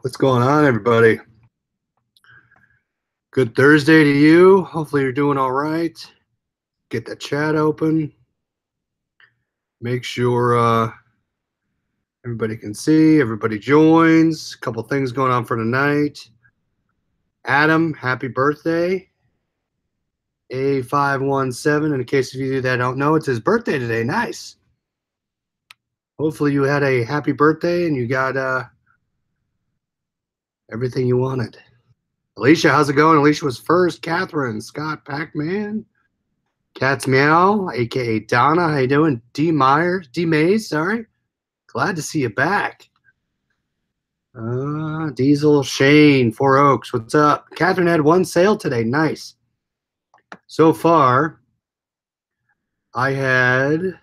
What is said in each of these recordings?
What's going on, everybody? Good Thursday to you. Hopefully you're doing all right. Get the chat open. Make sure everybody can see, everybody joins. A couple things going on for tonight. Adam, happy birthday. A517, in case of you that don't know, it's his birthday today. Nice. Hopefully you had a happy birthday and you got everything you wanted. Alicia, how's it going? Alicia was first. Catherine, Scott, Pac-Man, Cat's Meow, aka Donna. How you doing? D Mays, sorry. Glad to see you back. Diesel, Shane, Four Oaks, what's up? Catherine had one sale today. Nice. So far, I had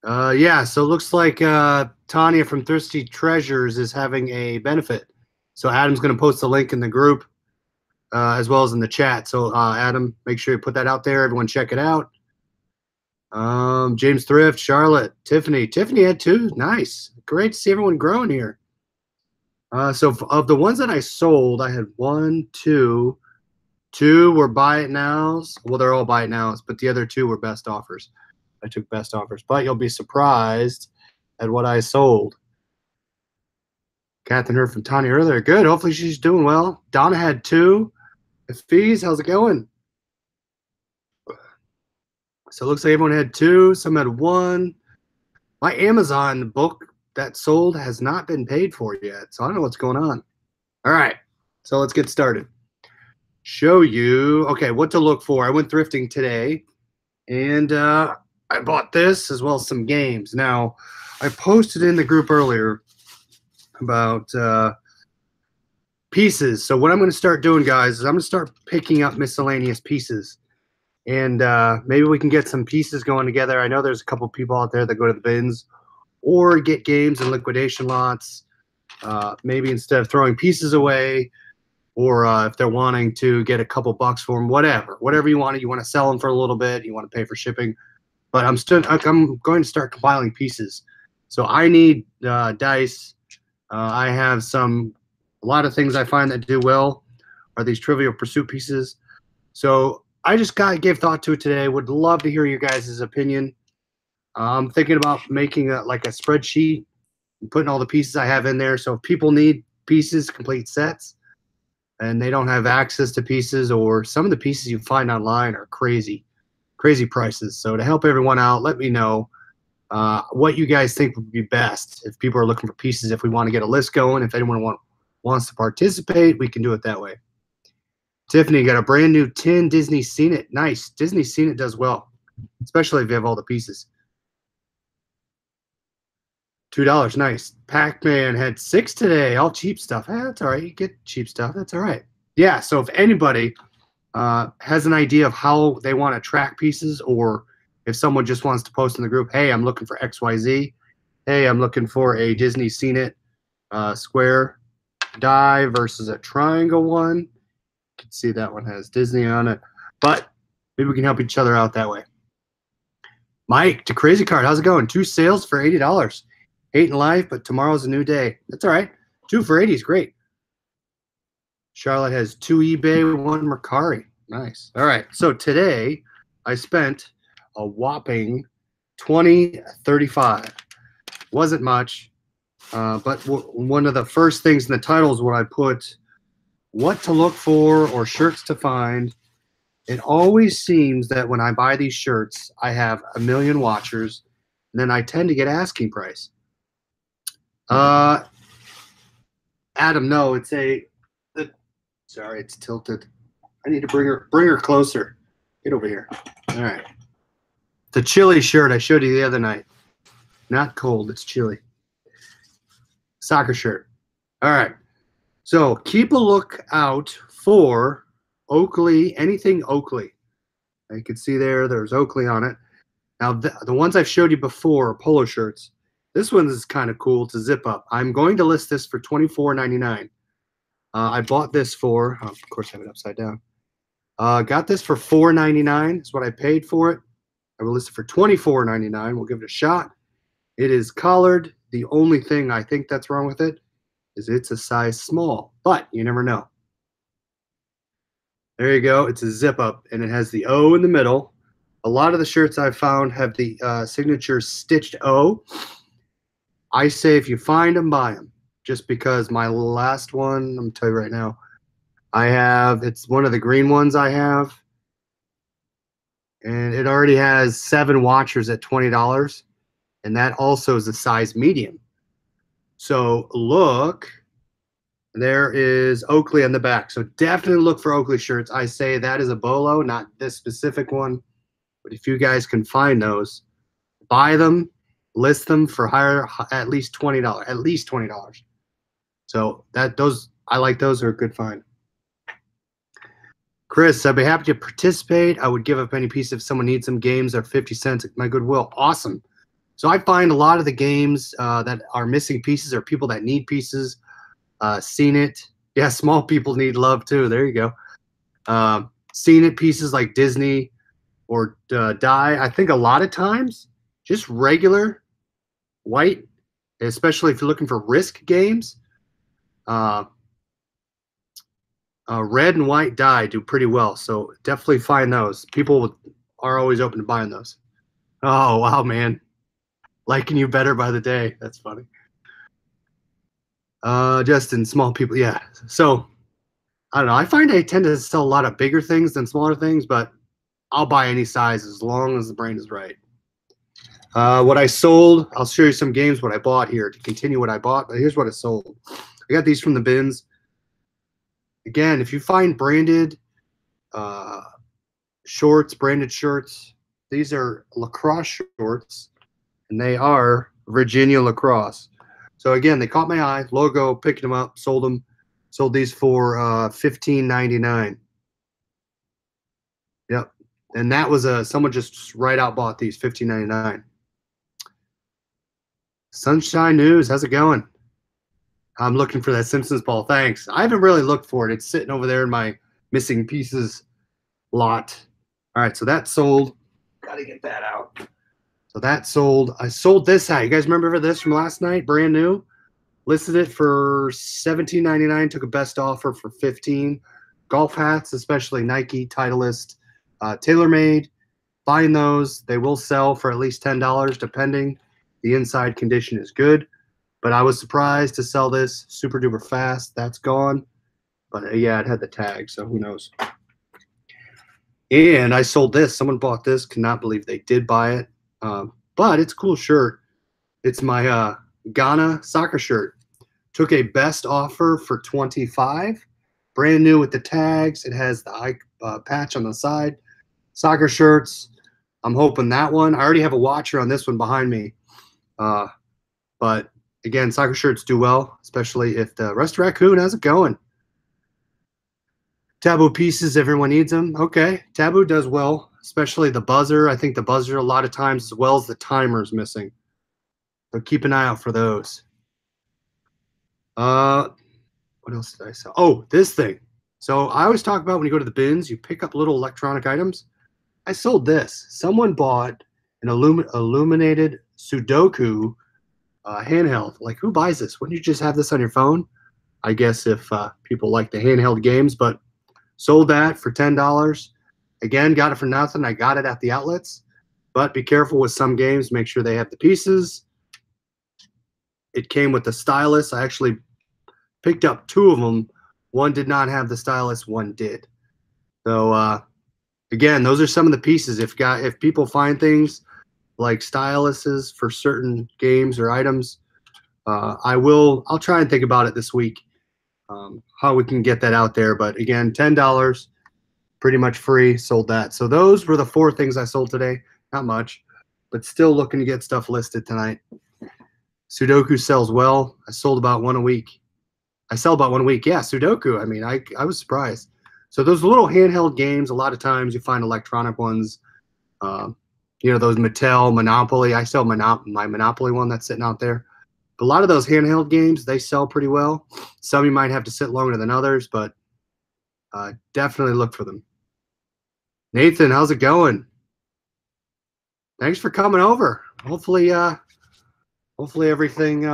yeah, so it looks like Tanya from Thirsty Treasures is having a benefit. So Adam's going to post the link in the group as well as in the chat. So Adam, make sure you put that out there. Everyone check it out. James Thrift, Charlotte, Tiffany. Tiffany had two. Nice. Great to see everyone growing here. So of the ones that I sold, I had one, two were buy it nows. Well, they're all buy it nows, but the other two were best offers. I took best offers, but you'll be surprised at what I sold. Catherine heard from Tanya earlier. Good. Hopefully she's doing well. Donna had two. Fees, how's it going? So it looks like everyone had two. Some had one. My Amazon book that sold has not been paid for yet, so I don't know what's going on. All right, so let's get started. Show you, okay, what to look for. I went thrifting today, and I bought this as well as some games. Now, I posted in the group earlier about pieces. So what I'm going to start doing, guys, is I'm going to start picking up miscellaneous pieces. And maybe we can get some pieces going together. I know there's a couple people out there that go to the bins or get games and liquidation lots. Maybe instead of throwing pieces away, or if they're wanting to get a couple bucks for them, whatever you want to sell them for a little bit, you want to pay for shipping. But I'm going to start compiling pieces. So I need dice. I have a lot of things I find that do well are these Trivial Pursuit pieces. So I just gave thought to it today. Would love to hear your guys' opinion. I'm thinking about making like a spreadsheet and putting all the pieces I have in there. So if people need pieces, complete sets, and they don't have access to pieces, or some of the pieces you find online are crazy prices. So to help everyone out, let me know what you guys think would be best if people are looking for pieces. If we want to get a list going, if anyone wants to participate, we can do it that way. Tiffany got a brand new tin Disney Seen It. Nice. Disney Seen It does well, especially if you have all the pieces. $2. Nice. Pac-Man had 6 today. All cheap stuff. That's all right. You get cheap stuff. That's all right. Yeah, so if anybody has an idea of how they want to track pieces, or if someone just wants to post in the group, hey, I'm looking for XYZ. Hey, I'm looking for a Disney Seen It square die versus a triangle one. You can see that one has Disney on it. But maybe we can help each other out that way. Mike, to Crazy Card, how's it going? 2 sales for $80. Hate in life, but tomorrow's a new day. That's all right. 2 for 80 is great. Charlotte has 2 eBay, 1 Mercari. Nice. All right. So today I spent a whopping $20.35. Wasn't much, but one of the first things in the title is when I put what to look for or shirts to find. It always seems that when I buy these shirts, I have a million watchers, and then I tend to get asking price. Adam, no, it's sorry, it's tilted. I need to bring her closer. Get over here. All right. The chilly shirt I showed you the other night. Not cold, it's chilly. Soccer shirt. All right. So keep a look out for Oakley, anything Oakley. You can see there's Oakley on it. Now, the ones I've showed you before are polo shirts. This one is kind of cool to zip up. I'm going to list this for $24.99. I bought this for, of course I have it upside down. Got this for $4.99 is what I paid for it. I will list it for $24.99. We'll give it a shot. It is collared. The only thing I think that's wrong with it is it's a size small, but you never know. There you go. It's a zip up, and it has the O in the middle. A lot of the shirts I've found have the signature stitched O. I say if you find them, buy them. Just because my last one, I'm going to tell you right now, it's one of the green ones I have, and it already has 7 watchers at $20, and that also is a size medium. So look, there is Oakley on the back. So definitely look for Oakley shirts. I say that is a bolo, not this specific one. But if you guys can find those, buy them, list them for higher, at least $20. At least $20. So I like those. Are a good find. Chris, I'd be happy to participate. I would give up any piece if someone needs some. Games are 50 cents at my Goodwill. Awesome. So I find a lot of the games that are missing pieces are people that need pieces. Seen it. Yeah, small people need love too. There you go. Seen it pieces like Disney or die. I think a lot of times just regular white, especially if you're looking for risk games. Red and white die do pretty well, so definitely find those. People are always open to buying those. Oh wow, man, liking you better by the day. That's funny. Just in small people, yeah. So I don't know. I find I tend to sell a lot of bigger things than smaller things, but I'll buy any size as long as the brand is right. What I sold, I'll show you some games what I bought here to continue what I bought, but here's what I sold. I got these from the bins. Again, if you find branded shorts, branded shirts, these are lacrosse shorts, and they are Virginia lacrosse. So again, they caught my eye. Logo, picked them up, sold them. Sold these for $15.99. Yep, and that was someone just right out bought these $15.99. Sunshine News, how's it going? I'm looking for that Simpsons ball. Thanks. I haven't really looked for it. It's sitting over there in my missing pieces lot. All right, so that sold. Got to get that out. So that sold. I sold this hat. You guys remember this from last night? Brand new. Listed it for $17.99. Took a best offer for $15. Golf hats, especially Nike, Titleist, TaylorMade. Find those. They will sell for at least $10, depending. The inside condition is good. But I was surprised to sell this super duper fast. That's gone. But yeah, it had the tag, so who knows. And I sold this. Someone bought this. Cannot believe they did buy it. But it's a cool shirt. It's my Ghana soccer shirt. Took a best offer for $25. Brand new with the tags. It has the eye patch on the side. Soccer shirts. I'm hoping that one. I already have a watcher on this one behind me. But again, soccer shirts do well, especially if the Rusty Raccoon, how's it going? Taboo pieces, everyone needs them. Okay, Taboo does well, especially the buzzer. I think the buzzer a lot of times, as well as the timer, is missing. So keep an eye out for those. What else did I sell? Oh, this thing. So I always talk about when you go to the bins, you pick up little electronic items. I sold this. Someone bought an illuminated Sudoku handheld. Like, who buys this? Wouldn't you just have this on your phone? I guess if people like the handheld games, but sold that for $10. Again, got it for nothing. I got it at the outlets, but be careful with some games. Make sure they have the pieces. It came with the stylus. I actually picked up 2 of them. One did not have the stylus. One did. So again, those are some of the pieces. If people find things like styluses for certain games or items, I'll try and think about it this week, how we can get that out there. But again, $10, pretty much free. Sold that. So those were the 4 things I sold today. Not much, but still looking to get stuff listed tonight. Sudoku sells well. I sold about 1 a week. I sell about 1 a week. Yeah, Sudoku. I mean, I was surprised. So those little handheld games, a lot of times you find electronic ones. You know, those Mattel, Monopoly. I sell my Monopoly one that's sitting out there. But a lot of those handheld games, they sell pretty well. Some you might have to sit longer than others, but definitely look for them. Nathan, how's it going? Thanks for coming over. Hopefully everything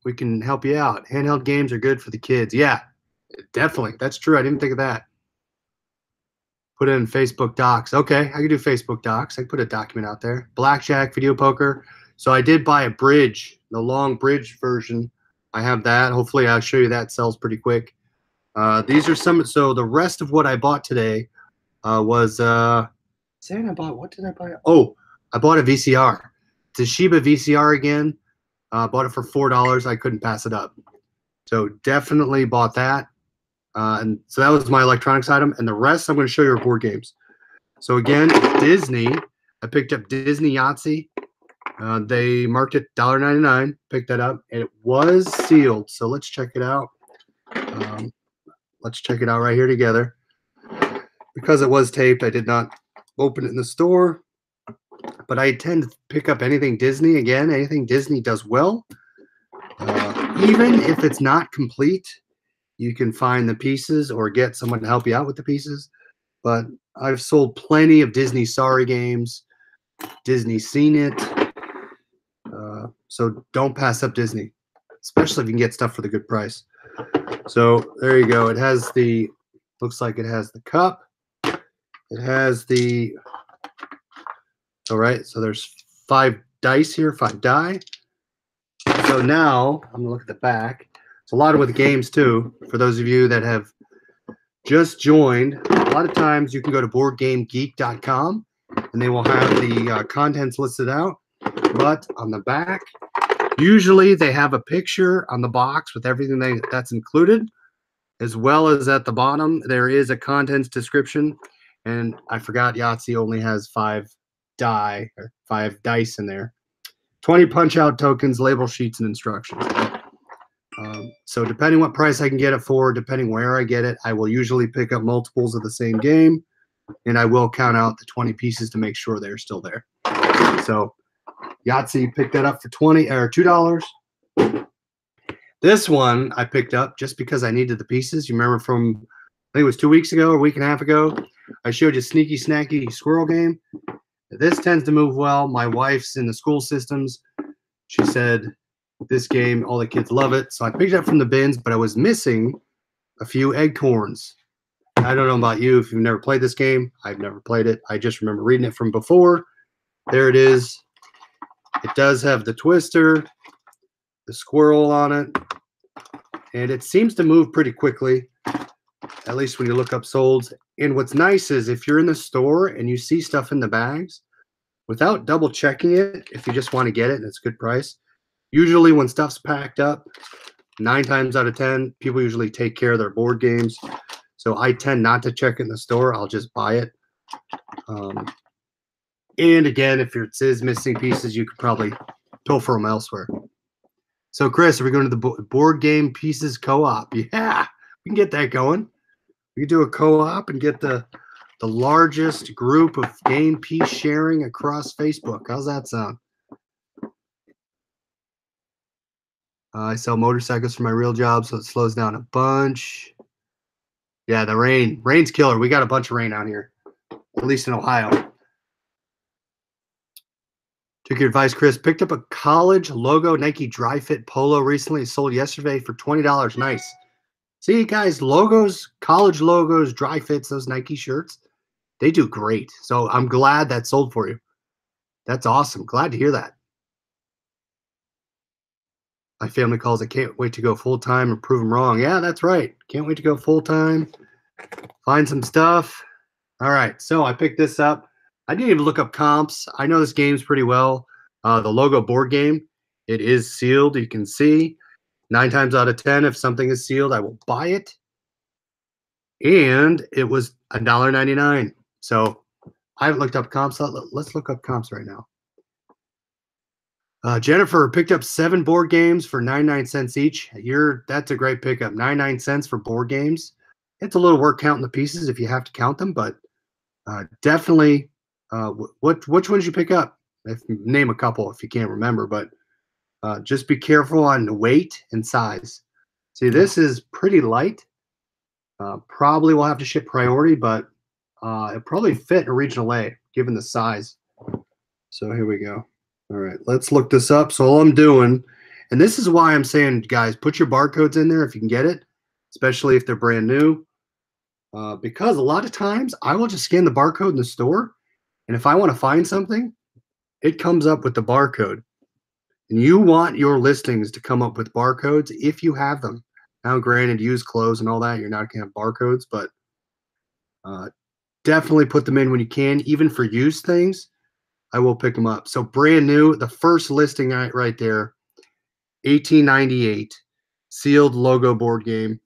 we can help you out. Handheld games are good for the kids. Yeah, definitely. That's true. I didn't think of that. Put it in Facebook Docs. Okay, I can do Facebook Docs. I can put a document out there. Blackjack, video poker. So I did buy a bridge, the long bridge version. I have that. Hopefully I'll show you that. Sells pretty quick. These are some. So the rest of what I bought today was saying I bought. What did I buy? Oh, I bought a VCR. Toshiba VCR again. Bought it for $4. I couldn't pass it up. So definitely bought that. And so that was my electronics item. And the rest I'm going to show you are board games. So again, Disney. I picked up Disney Yahtzee. They marked it $1.99. Picked that up. And it was sealed. So let's check it out. Let's check it out right here together. Because it was taped, I did not open it in the store. But I tend to pick up anything Disney. Again, anything Disney does well. Even if it's not complete, you can find the pieces or get someone to help you out with the pieces. But I've sold plenty of Disney Sorry games. Disney Seen It. So don't pass up Disney, especially if you can get stuff for the good price. So there you go. It has the, looks like it has the cup. It has the, all right, so there's 5 dice here, 5 die. So now I'm gonna look at the back. It's a lot with games too. For those of you that have just joined, a lot of times you can go to boardgamegeek.com and they will have the contents listed out. But on the back, usually they have a picture on the box with everything that's included, as well as at the bottom there is a contents description. And I forgot Yahtzee only has 5 die or 5 dice in there. 20 punch out tokens, label sheets, and instructions. So depending what price I can get it for, depending where I get it, I will usually pick up multiples of the same game, and I will count out the 20 pieces to make sure they're still there. So Yahtzee picked that up for $2. This one I picked up just because I needed the pieces. You remember from, I think it was 2 weeks ago or a week and a half ago, I showed you Sneaky Snacky Squirrel game. This tends to move well. My wife's in the school systems. She said this game, all the kids love it. So I picked it up from the bins, but I was missing a few acorns. I don't know about you if you've never played this game. I've never played it. I just remember reading it from before. There it is. It does have the twister, the squirrel on it, and it seems to move pretty quickly, at least when you look up solds. And what's nice is if you're in the store and you see stuff in the bags, without double checking it, if you just want to get it and it's a good price, usually when stuff's packed up, 9 times out of 10, people usually take care of their board games. So I tend not to check it in the store. I'll just buy it. And again, if it is missing pieces, you could probably pilfer them elsewhere. So Chris, are we going to the board game pieces co-op? Yeah, we can get that going. We can do a co-op and get the largest group of game piece sharing across Facebook. How's that sound? I sell motorcycles for my real job, so it slows down a bunch. Yeah, the rain. Rain's killer. We got a bunch of rain out here, at least in Ohio. Took your advice, Chris. Picked up a college logo Nike Dry Fit Polo recently. It sold yesterday for $20. Nice. See, guys, logos, college logos, dry fits, those Nike shirts, they do great. So I'm glad that sold for you. That's awesome. Glad to hear that. My family calls it can't wait to go full-time and prove them wrong. Yeah, that's right. Can't wait to go full-time, find some stuff. All right, so I picked this up. I didn't even look up comps. I know this game's pretty well. The logo board game, it is sealed. You can see 9 times out of 10, if something is sealed, I will buy it. And it was $1.99. So I haven't looked up comps. Let's look up comps right now. Jennifer picked up 7 board games for 99 cents each. That's a great pickup. 99 cents for board games. It's a little work counting the pieces if you have to count them, but definitely. Which ones did you pick up? Name a couple if you can't remember, but just be careful on weight and size. See, this is pretty light. Probably will have to ship priority, but it probably fit in a regional A given the size. So here we go. All right, let's look this up. So all I'm doing And this is why I'm saying, guys, put your barcodes in there if you can get it, especially if they're brand new. Because a lot of times I will just scan the barcode in the store, and if I want to find something, it comes up with the barcode. And you want your listings to come up with barcodes if you have them. Now, granted, used clothes and all that, you're not going to have barcodes, but uh, definitely put them in when you can. Even for used things, I will pick them up. So brand new, the first listing right there, 1898, sealed logo board game.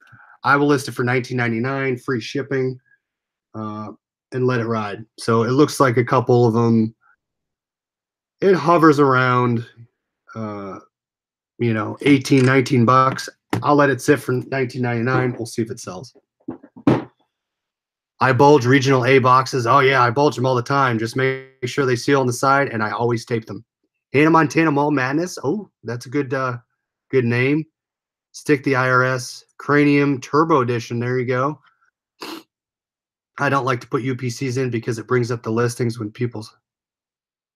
I will list it for 19.99, free shipping, uh, and let it ride. So it looks like a couple of them. It hovers around, uh, 18, 19 bucks. I'll let it sit for 19.99. We'll see if it sells. I bulge regional A boxes. Oh yeah, I bulge them all the time. Just make sure they seal on the side, and I always tape them. Hannah Montana Mall Madness. Oh, that's a good name. Stick the IRS Cranium Turbo Edition. There you go. I don't like to put UPCs in because it brings up the listings when people's.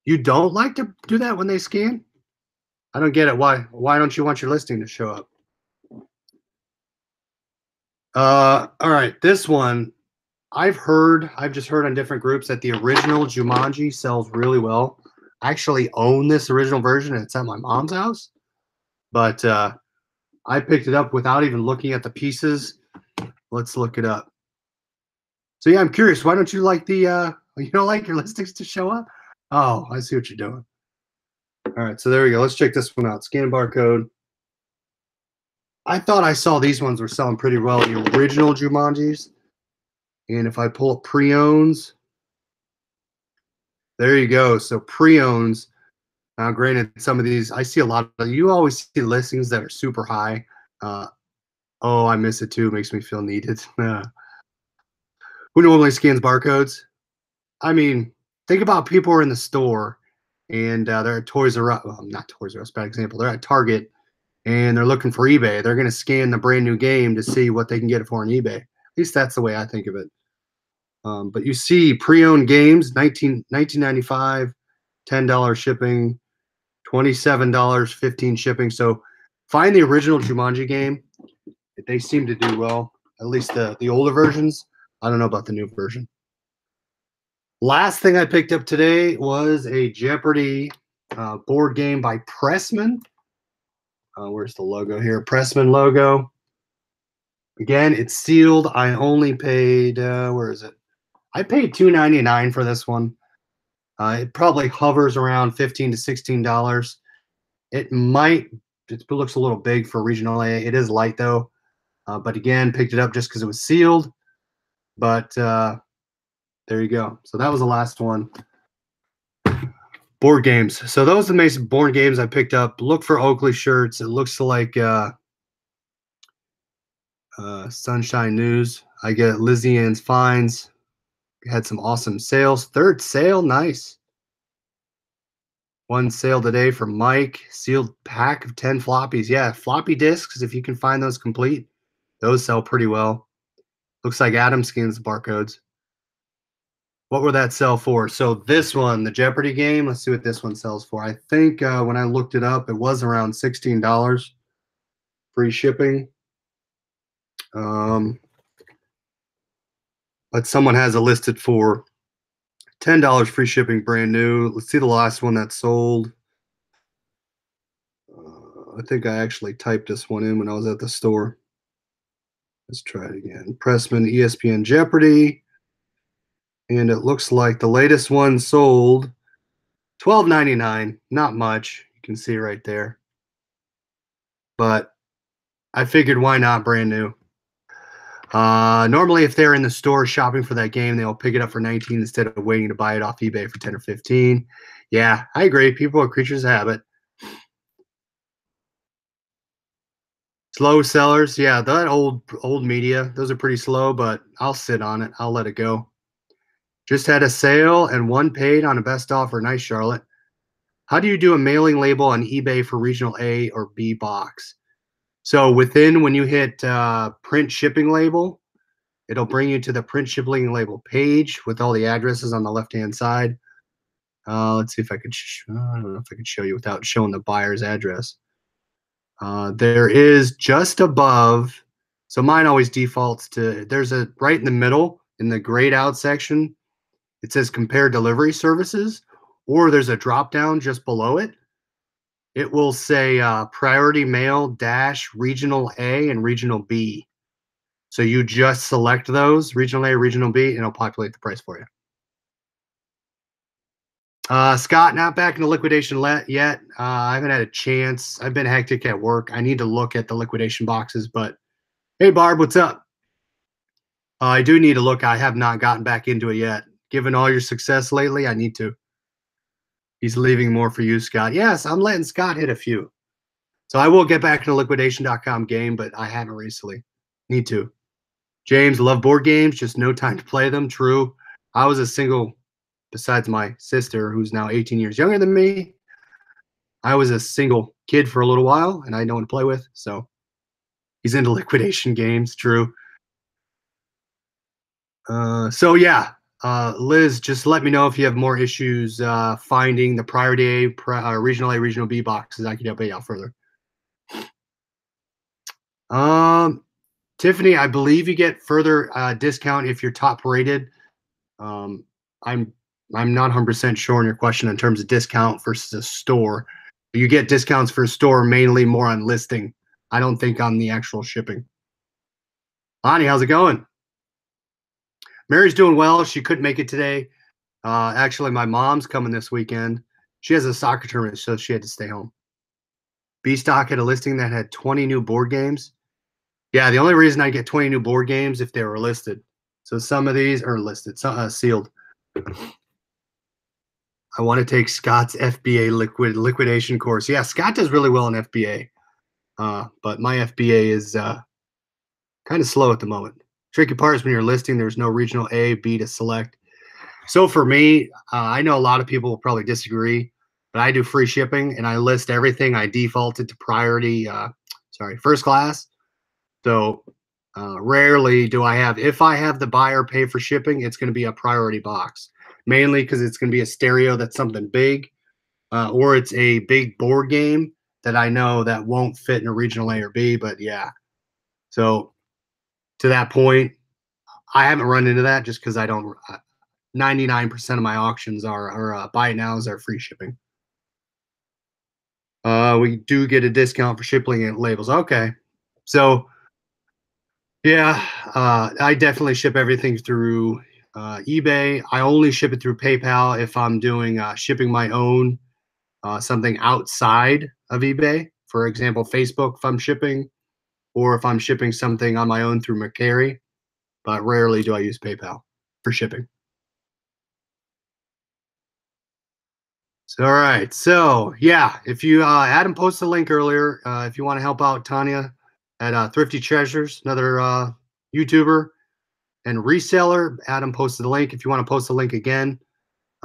You don't like to do that when they scan? I don't get it. Why? Why don't you want your listing to show up? All right. This one, I've just heard on different groups that the original Jumanji sells really well. I actually own this original version, and it's at my mom's house. But I picked it up without even looking at the pieces. Let's look it up. So yeah, I'm curious. Why don't you like you don't like your listings to show up? Oh, I see what you're doing. All right, so there we go. Let's check this one out. Scan barcode. I thought I saw these ones were selling pretty well, the original Jumanjis. And if I pull up pre-owns, there you go. So pre-owns. Now, granted, some of these, I see a lot of, you always see listings that are super high. Oh, I miss it too. Makes me feel needed. Who normally scans barcodes? I mean, think about people who are in the store and they're at Toys R Us. Well, not Toys R Us, bad example. They're at Target and they're looking for eBay. They're going to scan the brand new game to see what they can get it for on eBay. At least that's the way I think of it. But you see pre-owned games, 1995, $10 shipping, $27, 15 shipping. So find the original Jumanji game. They seem to do well, at least the older versions. I don't know about the new version. Last thing I picked up today was a Jeopardy board game by Pressman. Where's the logo here? Pressman logo. Again, it's sealed. I only paid, where is it? I paid $2.99 for this one. It probably hovers around $15 to $16. It looks a little big for regional A. It is light though. But again, picked it up just because it was sealed. But there you go. So that was the last one. Board games. So those are the main board games I picked up. Look for Oakley shirts. It looks like Sunshine News. I get Lizzie Ann's Finds. Had some awesome sales. Third sale, nice. One sale today for Mike. Sealed pack of 10 floppies. Yeah, floppy disks, if you can find those complete, those sell pretty well. Looks like Adam scans the barcodes. What would that sell for? So this one, the Jeopardy game, let's see what this one sells for. I think when I looked it up, it was around $16. Free shipping. But someone has it listed for $10 free shipping, brand new. Let's see the last one that sold. I think I actually typed this one in when I was at the store. Let's try it again. Pressman ESPN Jeopardy. And it looks like the latest one sold $12.99. Not much. You can see right there. But I figured why not brand new. Normally, if they're in the store shopping for that game, they'll pick it up for 19 instead of waiting to buy it off eBay for 10 or 15. Yeah, I agree. People are creatures of habit. Slow sellers. Yeah, that old media, those are pretty slow, but I'll sit on it. I'll let it go. Just had a sale and one paid on a best offer. Nice, Charlotte. How do you do a mailing label on eBay for regional A or B box? So when you hit print shipping label, it'll bring you to the print shipping label page with all the addresses on the left-hand side. Let's see if I could. I don't know if I could show you without showing the buyer's address. There is just above. So mine always defaults to, there's a right in the middle in the grayed out section. It says compare delivery services, or there's a drop down just below it. It will say priority mail dash regional A and regional B. So you just select those, regional A, regional B, and it'll populate the price for you. Scott, not back in the liquidation yet. I haven't had a chance. I've been hectic at work. I need to look at the liquidation boxes, but hey, Barb, what's up? I do need to look. I have not gotten back into it yet. Given all your success lately, I need to. He's leaving more for you, Scott. Yes, I'm letting Scott hit a few. So I will get back in the liquidation.com game, but I haven't recently. Need to. James, love board games, just no time to play them. True. I was a single, besides my sister, who's now 18 years younger than me. I was a single kid for a little while, and I had no one to play with. So he's into liquidation games. True. So yeah, Liz, just let me know if you have more issues finding the priority regional A, regional B boxes. I can help you out further. Tiffany, I believe you get further discount if you're top rated. Um, I'm not 100% sure on your question in terms of discount versus a store. You get discounts for a store mainly more on listing. I don't think on the actual shipping. Lonnie, how's it going? Mary's doing well. She couldn't make it today. Actually, my mom's coming this weekend. She has a soccer tournament, so she had to stay home. B-Stock had a listing that had 20 new board games. Yeah, the only reason I get 20 new board games if they were listed. So some of these are listed, sealed. I want to take Scott's FBA liquidation course. Yeah, Scott does really well in FBA, but my FBA is kind of slow at the moment. Tricky part is when you're listing, there's no regional A, B to select. So for me, I know a lot of people will probably disagree, but I do free shipping and I list everything. I defaulted to priority, first class. So rarely do I have, if I have the buyer pay for shipping, it's going to be a priority box, mainly because it's going to be a stereo that's something big, or it's a big board game that I know that won't fit in a regional A or B. But yeah, so to that point, I haven't run into that just because I don't. 99% of my auctions are buy nows are free shipping. We do get a discount for shipping and labels. Okay, so yeah, I definitely ship everything through eBay. I only ship it through PayPal if I'm doing shipping my own something outside of eBay. For example, Facebook if I'm shipping, or if I'm shipping something on my own through Mercari. But rarely do I use PayPal for shipping. So, all right. So, yeah, if you Adam posted a link earlier, if you want to help out Tanya at Thrifty Treasures, another YouTuber and reseller, Adam posted the link. If you want to post the link again,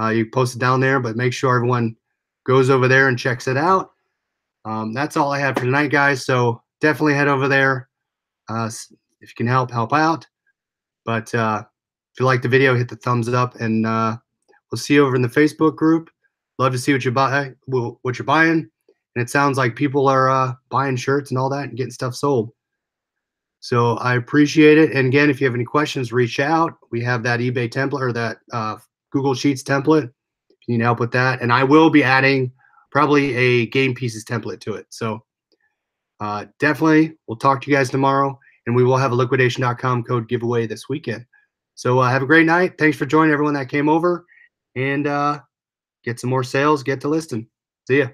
you post it down there, but make sure everyone goes over there and checks it out. That's all I have for tonight, guys. So definitely head over there. If you can help out. But if you like the video, hit the thumbs up, and we'll see you over in the Facebook group. Love to see what you buy, what you're buying, and it sounds like people are buying shirts and all that and getting stuff sold. So I appreciate it. And again, if you have any questions, reach out. We have that eBay template or that Google Sheets template. If you need help with that, and I will be adding probably a game pieces template to it. So definitely, we'll talk to you guys tomorrow, and we will have a liquidation.com code giveaway this weekend. So have a great night. Thanks for joining everyone that came over, and get some more sales, get to listing. See ya.